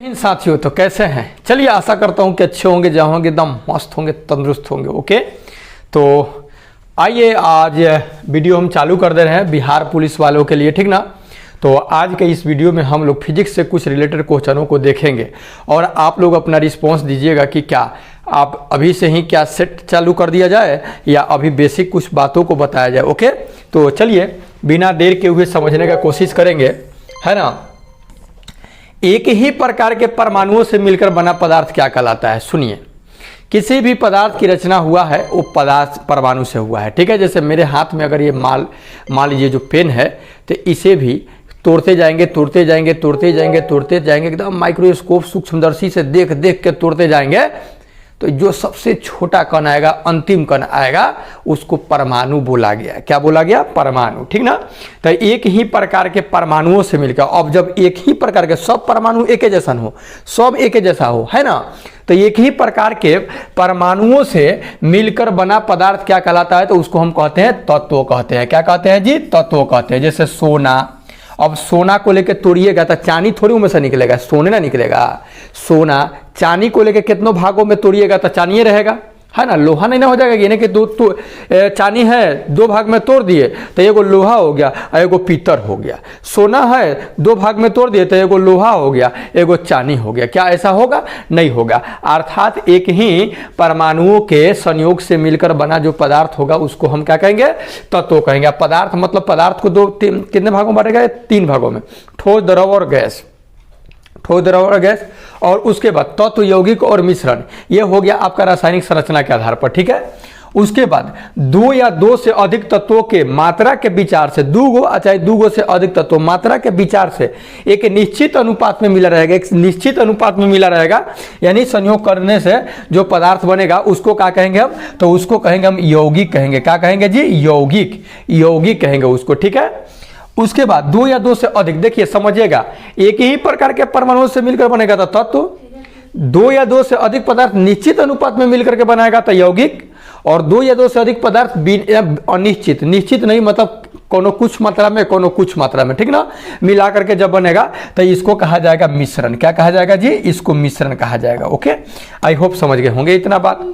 इन साथियों तो कैसे हैं। चलिए आशा करता हूं कि अच्छे होंगे, जहाँ होंगे एकदम मस्त होंगे, तंदुरुस्त होंगे। ओके, तो आइए आज वीडियो हम चालू कर दे रहे हैं बिहार पुलिस वालों के लिए, ठीक ना। तो आज के इस वीडियो में हम लोग फिजिक्स से कुछ रिलेटेड क्वेश्चनों को देखेंगे और आप लोग अपना रिस्पॉन्स दीजिएगा कि क्या आप अभी से ही क्या सेट चालू कर दिया जाए या अभी बेसिक कुछ बातों को बताया जाए। ओके, तो चलिए बिना देर के हुए समझने का कोशिश करेंगे, है ना। एक ही प्रकार के परमाणुओं से मिलकर बना पदार्थ क्या कहलाता है। सुनिए, किसी भी पदार्थ की रचना हुआ है वो पदार्थ परमाणु से हुआ है, ठीक है। जैसे मेरे हाथ में अगर ये मान लीजिए जो पेन है, तो इसे भी तोड़ते जाएंगे तोड़ते जाएंगे तोड़ते जाएंगे तोड़ते जाएंगे, एकदम माइक्रोस्कोप सूक्ष्मदर्शी से देख देख के तोड़ते जाएंगे, तो जो सबसे छोटा कण आएगा, अंतिम कण आएगा, उसको परमाणु बोला गया। क्या बोला गया? परमाणु, ठीक ना। तो एक ही प्रकार के परमाणुओं से मिलकर, अब जब एक ही प्रकार के सब परमाणु एक जैसा हो, सब एक जैसा हो, है ना, तो एक ही प्रकार के परमाणुओं से मिलकर बना पदार्थ क्या कहलाता है? तो उसको हम कहते हैं तत्व कहते हैं। क्या कहते हैं जी? तत्व कहते हैं। जैसे सोना, अब सोना को लेकर तोड़िएगा तो चांदी थोड़ी उनमें से निकलेगा, सोने ना निकलेगा। सोना चांदी को लेकर कितनों भागों में तोड़िएगा तो चांदी रहेगा, है ना, लोहा नहीं ना हो जाएगा। यानी कि दो चांदी है, दो भाग में तोड़ दिए तो एगो लोहा हो गया, एगो पीतल हो गया। सोना है, दो भाग में तोड़ दिए तो एगो लोहा हो गया, एगो चांदी हो गया। क्या ऐसा होगा? नहीं होगा। अर्थात एक ही परमाणुओं के संयोग से मिलकर बना जो पदार्थ होगा उसको हम क्या कहेंगे? तत्व कहेंगे। पदार्थ मतलब पदार्थ को कितने भागों में बांटेगा? तीन भागों में, ठोस, द्रव और गैस। ठोस, द्रव और गैस। और उसके बाद तत्व, यौगिक और मिश्रण, ये हो गया आपका रासायनिक संरचना के आधार पर, ठीक है। उसके बाद दो या दो से अधिक तत्वों के मात्रा के विचार से, चाहे दो से अधिक तत्व मात्रा के विचार से एक निश्चित अनुपात में मिला रहेगा, एक निश्चित अनुपात में मिला रहेगा, यानी संयोग करने से जो पदार्थ बनेगा उसको क्या कहेंगे हम? तो उसको कहेंगे हम यौगिक कहेंगे। क्या कहेंगे जी? यौगिक, यौगिक कहेंगे उसको, ठीक है। उसके बाद दो या दो से अधिक, देखिए समझिएगा, एक ही प्रकार के परमाणुओं से मिलकर बनेगा तो तत्व, दो या दो से अधिक पदार्थ निश्चित अनुपात में मिलकर के बनाएगा तो यौगिक, और दो या दो से अधिक पदार्थ अनिश्चित, निश्चित नहीं मतलब कोनो कुछ मात्रा में कोनो कुछ मात्रा में, ठीक ना, मिला करके जब बनेगा तो इसको कहा जाएगा मिश्रण। क्या कहा जाएगा जी? इसको मिश्रण कहा जाएगा। ओके, आई होप समझ गए होंगे इतना बात।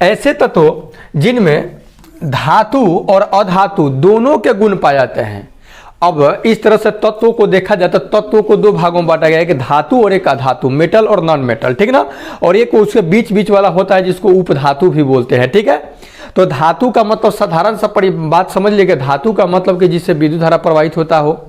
ऐसे तत्व जिनमें धातु और अधातु दोनों के गुण पाए जाते हैं। अब इस तरह से तत्वों को देखा जाए तो तत्वों को दो भागों में बांटा गया है, एक धातु और एक अधातु, मेटल और नॉन मेटल, ठीक ना। और एक उसके बीच बीच वाला होता है जिसको उपधातु भी बोलते हैं, ठीक है। तो धातु का मतलब साधारण सा बात समझ लीजिए, धातु का मतलब कि जिससे विद्युत धारा प्रवाहित होता हो।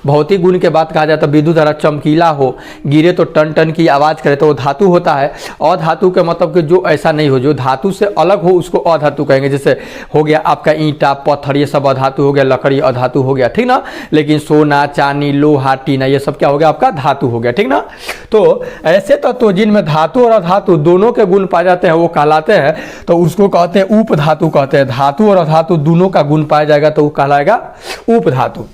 भौतिक गुण के बात कहा जाए तो विद्युत धारा चमकीला हो, गिरे तो टन टन की आवाज करे तो वो धातु होता है। अधातु का मतलब कि जो ऐसा नहीं हो, जो धातु से अलग हो, उसको अधातु कहेंगे। जैसे हो गया आपका ईंटा, पत्थर, ये सब अधातु हो गया, लकड़ी अधातु हो गया, ठीक ना। लेकिन सोना, चांदी, लोहा, टीना, ये सब क्या हो गया? आपका धातु हो गया, ठीक ना। तो ऐसे तत्व जिनमें धातु और अधातु दोनों के गुण पाए जाते हैं वो कहलाते हैं, तो उसको कहते हैं उपधातु कहते हैं। धातु और अधातु दोनों का गुण पाया जाएगा तो वो कहलाएगा उपधातु।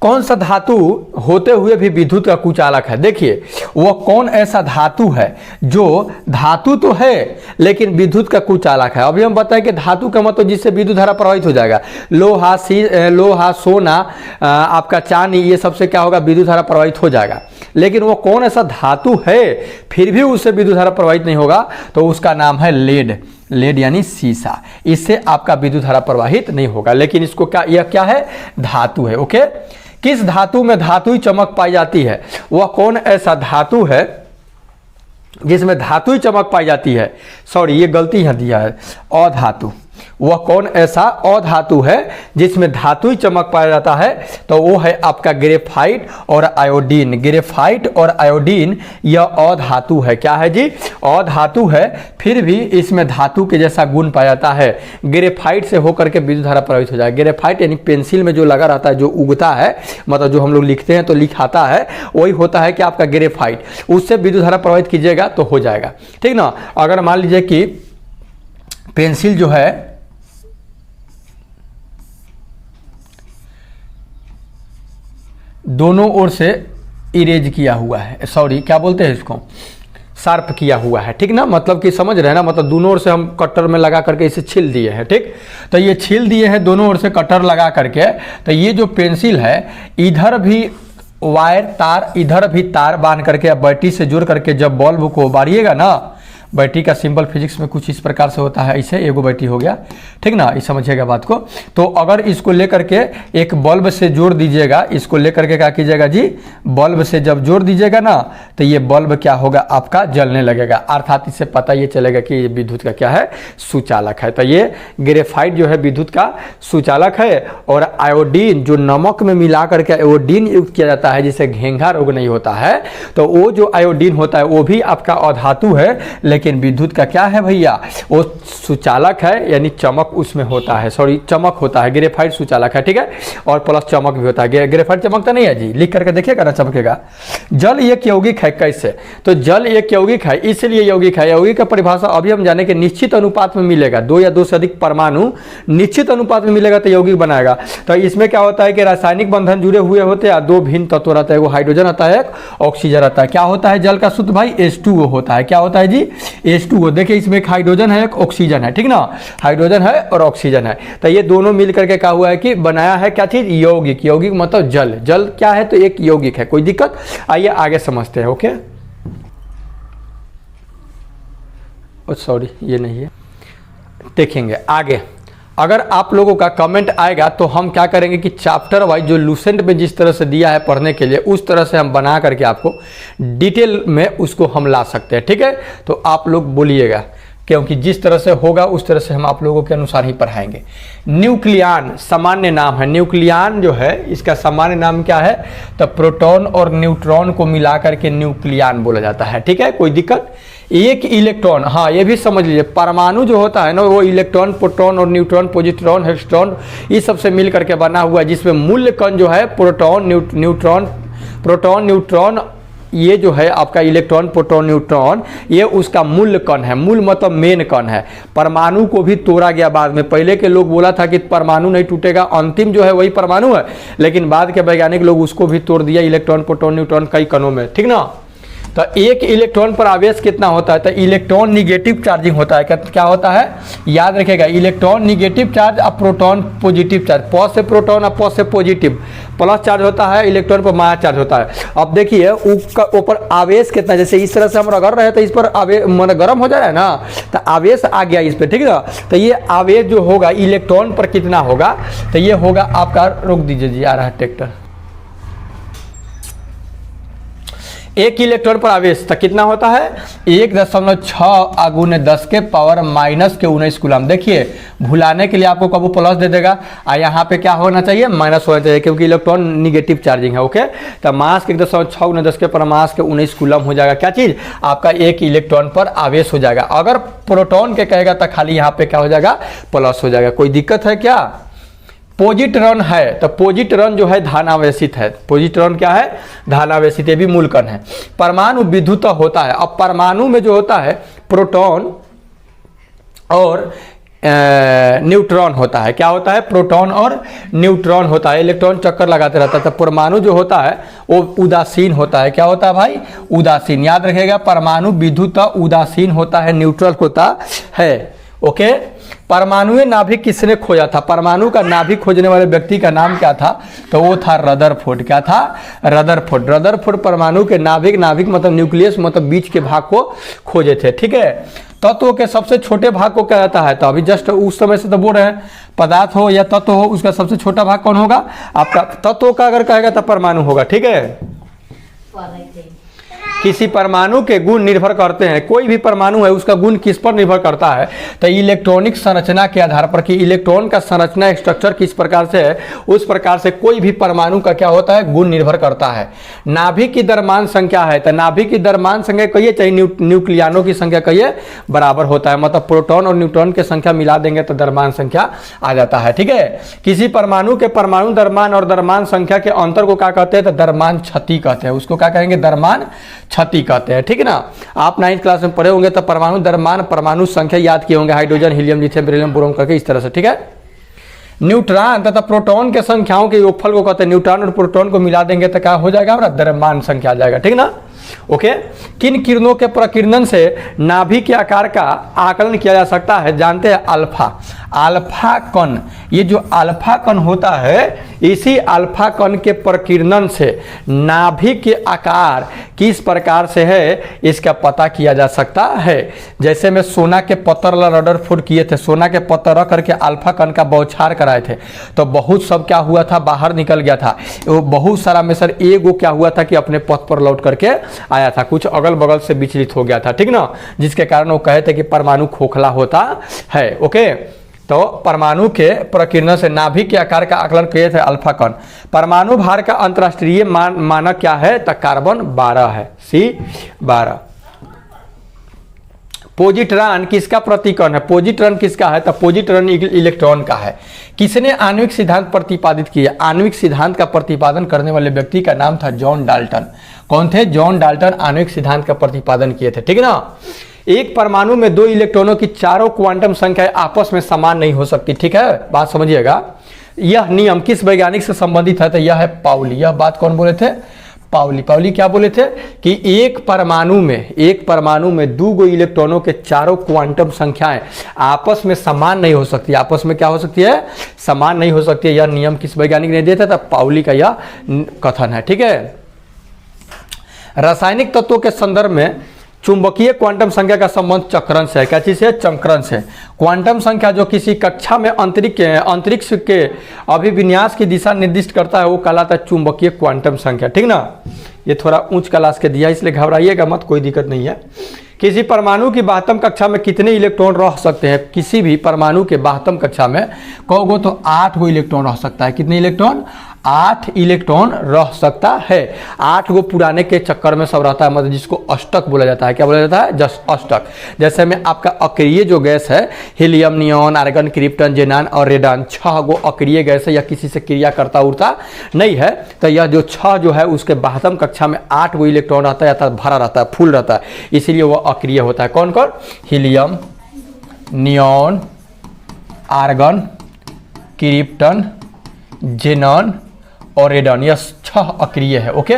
कौन सा धातु होते हुए भी विद्युत का कुचालक है? देखिए, वह कौन ऐसा धातु है जो धातु तो है लेकिन विद्युत का कुचालक है। अभी हम बताएं कि धातु का मतलब जिससे विद्युत धारा प्रवाहित हो जाएगा। लोहा, सोना, आपका चांदी, ये सबसे क्या होगा? विद्युत धारा प्रवाहित हो जाएगा। लेकिन वो कौन ऐसा धातु है फिर भी उससे विद्युत धारा प्रवाहित नहीं होगा? तो उसका नाम है लेड। लेड यानी सीसा, इससे आपका विद्युत धारा प्रवाहित नहीं होगा। लेकिन इसको क्या, यह क्या है? धातु है। ओके, किस धातु में धातुई चमक पाई जाती है? वह कौन ऐसा धातु है जिसमें धातुई चमक पाई जाती है? सॉरी, ये गलती यहां दिया है, अधातु। वह कौन ऐसा अधातु है जिसमें धातुई चमक पाया जाता है? तो वो है आपका ग्रेफाइट और आयोडीन। ग्रेफाइट और आयोडीन यह अधातु है। क्या है जी? अधातु है, फिर भी इसमें धातु के जैसा गुण पाया जाता है। ग्रेफाइट से होकर के विद्युत धारा प्रवाहित हो जाएगा। ग्रेफाइट यानी पेंसिल में जो लगा रहता है, जो उगता है, मतलब जो हम लोग लिखते हैं तो लिखाता है, वही होता है कि आपका ग्रेफाइट। उससे विद्युत धारा प्रवाहित कीजिएगा तो हो जाएगा, ठीक ना। अगर मान लीजिए कि पेंसिल जो है दोनों ओर से इरेज किया हुआ है, सॉरी क्या बोलते हैं इसको, शार्प किया हुआ है, ठीक ना, मतलब कि समझ रहे हैं ना, मतलब दोनों ओर से हम कटर में लगा करके इसे छील दिए हैं, ठीक। तो ये छील दिए हैं दोनों ओर से कटर लगा करके। तो ये जो पेंसिल है इधर भी वायर तार इधर भी तार बांध करके या बैटरी से जोड़ करके जब बल्ब को बारिएगा ना, बैटरी का सिंपल फिजिक्स में कुछ इस प्रकार से होता है, ऐसे एगो बैटरी हो गया, ठीक ना, ये समझिएगा बात को। तो अगर इसको लेकर के एक बल्ब से जोड़ दीजिएगा, इसको लेकर के क्या कीजिएगा जी, बल्ब से जब जोड़ दीजिएगा ना तो ये बल्ब क्या होगा आपका जलने लगेगा, अर्थात इससे पता ये चलेगा कि ये विद्युत का क्या है, सुचालक है। तो ये ग्रेफाइट जो है विद्युत का सुचालक है। और आयोडीन जो नमक में मिला करके आयोडीन युक्त किया जाता है जिससे घेंघा रोग नहीं होता है, तो वो जो आयोडीन होता है वो भी आपका अधातु है, लेकिन विद्युत का क्या है भैया, वो सुचालक है, यानी चमक उसमें होता है, सॉरी चमक होता है, ग्रेफाइट सुचालक है, ठीक है, और प्लस चमक भी होता है। ग्रेफाइट चमकता नहीं है जी, लिख करके देखिएगा ना चमकेगा। जल एक यौगिक है, कैसे, तो जल एक यौगिक है, इसलिए यौगिक है। यौगिक का परिभाषा अभी हम जाने के निश्चित अनुपात में मिलेगा, 2 या 2 से अधिक परमाणु निश्चित अनुपात में मिलेगा तो यौगिक बनाएगा। तो इसमें क्या होता है कि रासायनिक बंधन जुड़े हुए होते हैं, 2 भिन्न तत्व रहता है, वो हाइड्रोजन आता है, एक ऑक्सीजन आता है। क्या होता है जल का शुद्ध भाई, H2O होता है। क्या होता है जी, H2O। देखिए इसमें एक हाइड्रोजन है, एक ऑक्सीजन है, ठीक ना, हाइड्रोजन है और ऑक्सीजन है, तो ये दोनों मिल करके क्या हुआ है कि बनाया है क्या चीज, यौगिक। यौगिक मतलब जल, जल क्या है तो एक यौगिक है। कोई दिक्कत, आइए आगे समझते हैं। ओके, सॉरी ये नहीं है, देखेंगे आगे। अगर आप लोगों का कमेंट आएगा तो हम क्या करेंगे कि चैप्टर वाइज जो लूसेंट में जिस तरह से दिया है पढ़ने के लिए, उस तरह से हम बना करके आपको डिटेल में उसको हम ला सकते हैं, ठीक है। तो आप लोग बोलिएगा, क्योंकि जिस तरह से होगा उस तरह से हम आप लोगों के अनुसार ही पढ़ाएंगे। न्यूक्लियन सामान्य नाम है, न्यूक्लियन जो है इसका सामान्य नाम क्या है, तो प्रोटॉन और न्यूट्रॉन को मिला करके न्यूक्लियन बोला जाता है, ठीक है। कोई दिक्कत, एक इलेक्ट्रॉन, हाँ ये भी समझ लीजिए, परमाणु जो होता है ना वो इलेक्ट्रॉन, प्रोटॉन और न्यूट्रॉन, पॉजिट्रॉन, हेक्सट्रॉन, इस सब से मिल करके बना हुआ है, जिसमें मूल्य कण जो है प्रोटॉन, न्यूट्रॉन, प्रोटॉन, न्यूट्रॉन, ये जो है आपका इलेक्ट्रॉन, प्रोटॉन, न्यूट्रॉन, ये उसका मूल कण है। मूल मतलब मेन कण है। परमाणु को भी तोड़ा गया बाद में, पहले के लोग बोला था कि परमाणु नहीं टूटेगा, अंतिम जो है वही परमाणु है, लेकिन बाद के वैज्ञानिक लोग उसको भी तोड़ दिया, इलेक्ट्रॉन, प्रोटॉन, न्यूट्रॉन कई कणों में, ठीक ना। तो एक इलेक्ट्रॉन पर आवेश कितना होता है, तो इलेक्ट्रॉन निगेटिव चार्जिंग होता है। क्या होता है, याद रखिएगा, इलेक्ट्रॉन निगेटिव चार्ज और प्रोटॉन पॉजिटिव चार्ज, पॉज से प्रोटॉन और पॉज से पॉजिटिव, प्लस चार्ज होता है, इलेक्ट्रॉन पर माइनस चार्ज होता है। अब देखिए ऊपर आवेश कितना, जैसे इस तरह से हम रगड़ रहे हैं तो इस पर आवेश मन गर्म हो जा रहा है ना, तो आवेश आ गया इस पर, ठीक है ना। तो ये आवेश जो होगा इलेक्ट्रॉन पर कितना होगा, तो ये होगा आपका, रोक दीजिए जी, आ रहा है ट्रैक्टर। एक इलेक्ट्रॉन पर आवेश तक कितना होता है, 1.6 गुने 10 के पावर माइनस के 19 कूलम। देखिए भुलाने के लिए आपको कब प्लस दे देगा, और यहाँ पे क्या होना चाहिए, माइनस होना चाहिए, क्योंकि इलेक्ट्रॉन निगेटिव चार्जिंग है। ओके, तो मास के 1.6 गुने 10 के पावर मास के 19 कूलम हो जाएगा, क्या चीज आपका एक इलेक्ट्रॉन पर आवेश हो जाएगा। अगर प्रोटॉन के कहेगा तो खाली यहाँ पे क्या हो जाएगा, प्लस हो जाएगा। कोई दिक्कत है क्या। पॉजिट्रॉन है तो पॉजिट्रॉन जो है धनावेशित है, पॉजिट्रॉन क्या है, धनावेशित, ये भी मूल कण है। परमाणु विद्युत होता है। अब परमाणु में जो होता है प्रोटॉन और न्यूट्रॉन होता है। क्या होता है, प्रोटॉन और न्यूट्रॉन होता है, इलेक्ट्रॉन चक्कर लगाते रहता है। तो परमाणु जो होता है वो उदासीन होता है। क्या होता है भाई, उदासीन। याद रखिएगा, परमाणु विद्युत उदासीन होता है, न्यूट्रल होता है। ओके, परमाणु नाभिक किसने खोजा था, परमाणु का नाभिक खोजने वाले व्यक्ति का नाम क्या था, तो वो था रदरफोर्ड। क्या था, रदरफोर्ड। रदरफोर्ड परमाणु के नाभिक, नाभिक मतलब न्यूक्लियस मतलब बीच के भाग को खोजे थे, ठीक है। तत्व के सबसे छोटे भाग को क्या जाता है, तो अभी जस्ट उस समय से तो बोल रहे हैं, पदार्थ हो या तत्व हो, उसका सबसे छोटा भाग कौन होगा, आपका तत्व का अगर कहेगा तो परमाणु होगा, ठीक है। किसी परमाणु के गुण निर्भर करते हैं, कोई भी परमाणु है उसका गुण किस पर निर्भर करता है, तो इलेक्ट्रॉनिक संरचना के आधार पर, कि इलेक्ट्रॉन का संरचना स्ट्रक्चर किस प्रकार से है, उस प्रकार से कोई भी परमाणु का क्या होता है, गुण निर्भर करता है। नाभिक की द्रव्यमान संख्या है, तो नाभिक की द्रव्यमान संख्या कहिए चाहे न्यूक्लियनों की संख्या कहिए बराबर होता है, मतलब प्रोटॉन और न्यूट्रॉन की संख्या मिला देंगे तो द्रव्यमान संख्या आ जाता है, ठीक है। किसी परमाणु के परमाणु द्रव्यमान और द्रव्यमान संख्या के अंतर को क्या कहते हैं, तो द्रव्यमान क्षति कहते हैं, उसको क्या कहेंगे, द्रव्यमान क्षति कहते हैं, ठीक है ना। आप 9th क्लास में पढ़े होंगे तो परमाणु द्रव्यमान, परमाणु संख्या याद किए होंगे, hydrogen, helium, lithium, beryllium, boron करके इस तरह से, ठीक है। न्यूट्रॉन तथा प्रोटॉन के संख्याओं के योगफल को कहते हैं, न्यूट्रॉन और प्रोटॉन को मिला देंगे तो क्या हो जाएगा हमारा, द्रव्यमान संख्या आ जाएगा, ठीक ना। ओके, किन किरणों के प्रकीर्णन से नाभिक के आकार का आकलन किया जा सकता है, जानते हैं, अल्फा। अल्फा कण, ये जो अल्फा कण होता है, इसी अल्फा कण के प्रकीर्णन से नाभिक के आकार किस प्रकार से है इसका पता किया जा सकता है। जैसे में सोना के पत्थर रदरफोर्ड किए थे, सोना के पत्थर रख करके अल्फा कण का बौछार कराए थे, तो बहुत सब क्या हुआ था, बाहर निकल गया था। वो बहुत सारा में सर एगो क्या हुआ था कि अपने पथ पर लौट करके आया था, कुछ अगल बगल से विचलित हो गया था, ठीक ना, जिसके कारण वो कहे थे कि परमाणु खोखला होता है। ओके, तो परमाणु के प्रकीर्णन से नाभिक के आकार का आकलन किए थे अल्फा कण। परमाणु भार का अंतरराष्ट्रीय मानक क्या है, तो कार्बन 12 है, C12। पोजिट्रॉन किसका प्रतिकरण है, पोजिट्रॉन किसका है, तो पोजिट्रॉन इलेक्ट्रॉन का है। किसने आणविक सिद्धांत प्रतिपादित किया, आणविक सिद्धांत का प्रतिपादन करने वाले व्यक्ति का नाम था जॉन डाल्टन। कौन थे, जॉन डाल्टन आणविक सिद्धांत का प्रतिपादन किए थे, ठीक है ना। एक परमाणु में 2 इलेक्ट्रॉनों की चारों क्वांटम संख्याएं आपस में समान नहीं हो सकती, ठीक है, बात समझिएगा। यह नियम किस वैज्ञानिक से संबंधित है, तो यह है पाउली। यह बात कौन बोले थे, पाउली। पाउली क्या बोले थे कि एक परमाणु में 2 इलेक्ट्रॉनों के चारों क्वांटम संख्याएं आपस में समान नहीं हो सकती, आपस में क्या हो सकती है, समान नहीं हो सकती है। यह नियम किस वैज्ञानिक ने दिया था, तो पाउली का यह कथन है, ठीक है। रासायनिक तत्वों के संदर्भ में चुंबकीय क्वांटम संख्या का संबंध चक्रण से है, क्या चीज है, चक्रण से। क्वांटम संख्या जो किसी कक्षा में अंतरिक्ष के अभिविन्यास की दिशा निर्दिष्ट करता है वो कहलाता है चुंबकीय क्वांटम संख्या, ठीक ना। ये थोड़ा उच्च क्लास के दिया इसलिए घबराइएगा मत, कोई दिक्कत नहीं है। किसी परमाणु की बाह्यतम कक्षा में कितने इलेक्ट्रॉन रह सकते हैं, किसी भी परमाणु के बाह्यतम कक्षा में कहोगे तो 8 गो इलेक्ट्रॉन रह सकता है। कितने इलेक्ट्रॉन, 8 इलेक्ट्रॉन रह सकता है। 8 गो पुराने के चक्कर में सब रहता है, मतलब जिसको अष्टक बोला जाता है। क्या बोला जाता है, जस्ट अष्टक। जैसे में आपका अक्रिय जो गैस है, हीलियम, नियॉन, आर्गन, क्रिप्टन, जेनान और रेडान, 6 गो अक्रिय गैस है, या किसी से क्रिया करता उड़ता नहीं है। तो यह जो 6 जो है उसके बाह्यतम कक्षा में 8 गो इलेक्ट्रॉन रहता है, या भरा रहता है, फुल रहता है, इसीलिए वह अक्रिय होता है। कौन कौन, helium, neon, argon, krypton, xenon और रेडॉन, यह 6 अक्रिय है। ओके,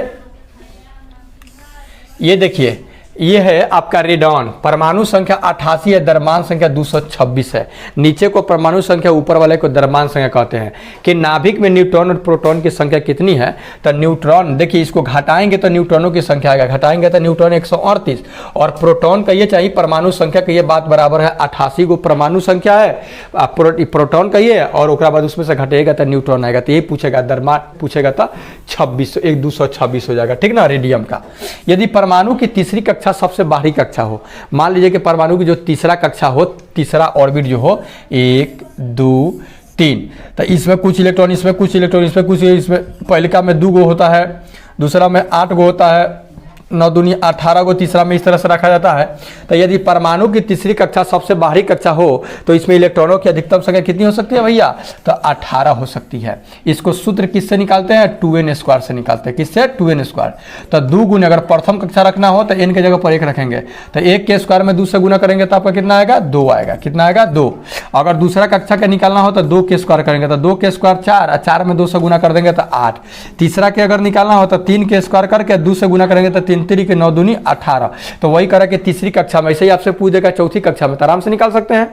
ये देखिए, ये है आपका रेडॉन, परमाणु संख्या 88 है, द्रव्यमान संख्या 226 है। नीचे को परमाणु संख्या, ऊपर वाले को द्रव्यमान संख्या कहते हैं। कि नाभिक में न्यूट्रॉन और प्रोटॉन की संख्या कितनी है, तो न्यूट्रॉन देखिए, इसको घटाएंगे तो न्यूट्रॉनों की संख्या आएगा, घटाएंगे तो न्यूट्रॉन 138, और प्रोटॉन का ये चाहिए परमाणु संख्या का, ये बात बराबर है 88 को परमाणु संख्या है, प्रोटॉन का ये, और उसके बाद उसमें से घटेगा तो न्यूट्रॉन आएगा। तो ये पूछेगा, द्रव्यमान पूछेगा तो 26, 226 हो जाएगा, ठीक ना, रेडियम का। यदि परमाणु की तीसरी कक्षा सबसे बाहरी कक्षा हो, मान लीजिए कि परमाणु की जो तीसरा कक्षा हो, तीसरा ऑर्बिट जो हो, 1 2 3, तो इसमें कुछ इलेक्ट्रॉन, इसमें कुछ इलेक्ट्रॉन, इसमें कुछ, इसमें पहले का में 2 गो होता है, दूसरा में 8 गो होता है, 9 दूनी 18 को तीसरा में इस तरह से रखा जाता है। तो यदि परमाणु की तीसरी कक्षा सबसे बाहरी कक्षा हो तो इसमें इलेक्ट्रॉनों की अधिकतम संख्या कितनी हो सकती है भैया, तो 18 हो सकती है। इसको सूत्र किससे निकालते हैं, 2n² से निकालते हैं। किससे, 2n²। तो 2 गुना, अगर प्रथम कक्षा रखना हो तो n की जगह पर 1 रखेंगे, तो 1 के स्क्वायर में 2 से गुना करेंगे तो आपका कितना आएगा, 2 आएगा। कितना आएगा, 2। अगर दूसरा कक्षा का निकालना हो तो 2 के स्क्वायर करेंगे, तो 2 के स्क्वायर 4, और 4 में 2 से गुना कर देंगे तो 8। तीसरा के अगर निकालना हो तो 3 के स्क्वायर करके 2 से गुना करेंगे तो 3 3 के 9 दूनी 18। तो वही करा कि तीसरी कक्षा में, ऐसे ही आपसे पूछ देगा चौथी कक्षा में, तो आराम से निकाल सकते हैं,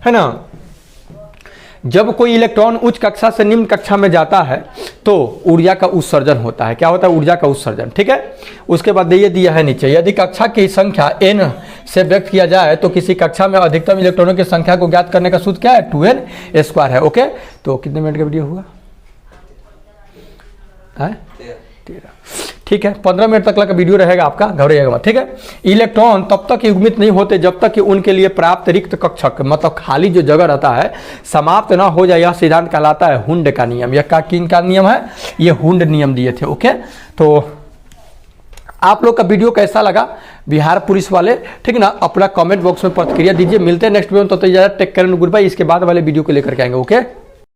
है ना। जब कोई इलेक्ट्रॉन उच्च कक्षा से निम्न कक्षा में जाता है तो ऊर्जा का उत्सर्जन होता है। क्या होता है, ऊर्जा का उत्सर्जन, ठीक है। उसके बाद ये दिया है नीचे, यदि कक्षा की संख्या n से व्यक्त किया जाए तो किसी कक्षा में अधिकतम इलेक्ट्रॉनों की संख्या को ज्ञात करने का सूत्र क्या है, 2n² है। ओके, तो कितने मिनट का वीडियो हुआ, 13, ठीक है। 15 मिनट तक का वीडियो रहेगा आपका, घबराइएगा मत, ठीक है। इलेक्ट्रॉन तब तक युग्मित नहीं होते जब तक कि उनके लिए प्राप्त रिक्त कक्षक, मतलब खाली जो जगह रहता है, समाप्त ना हो जाए। यह सिद्धांत कहलाता है हुंड का नियम। यह किन का नियम है, ये हुंड नियम दिए थे। ओके, तो आप लोग का वीडियो कैसा लगा बिहार पुलिस वाले, ठीक ना, अपना कमेंट बॉक्स में प्रतिक्रिया दीजिए। मिलते हैं नेक्स्ट वीडियो में, तो take care and good bye. इसके बाद वाले वीडियो को लेकर के आएंगे। ओके।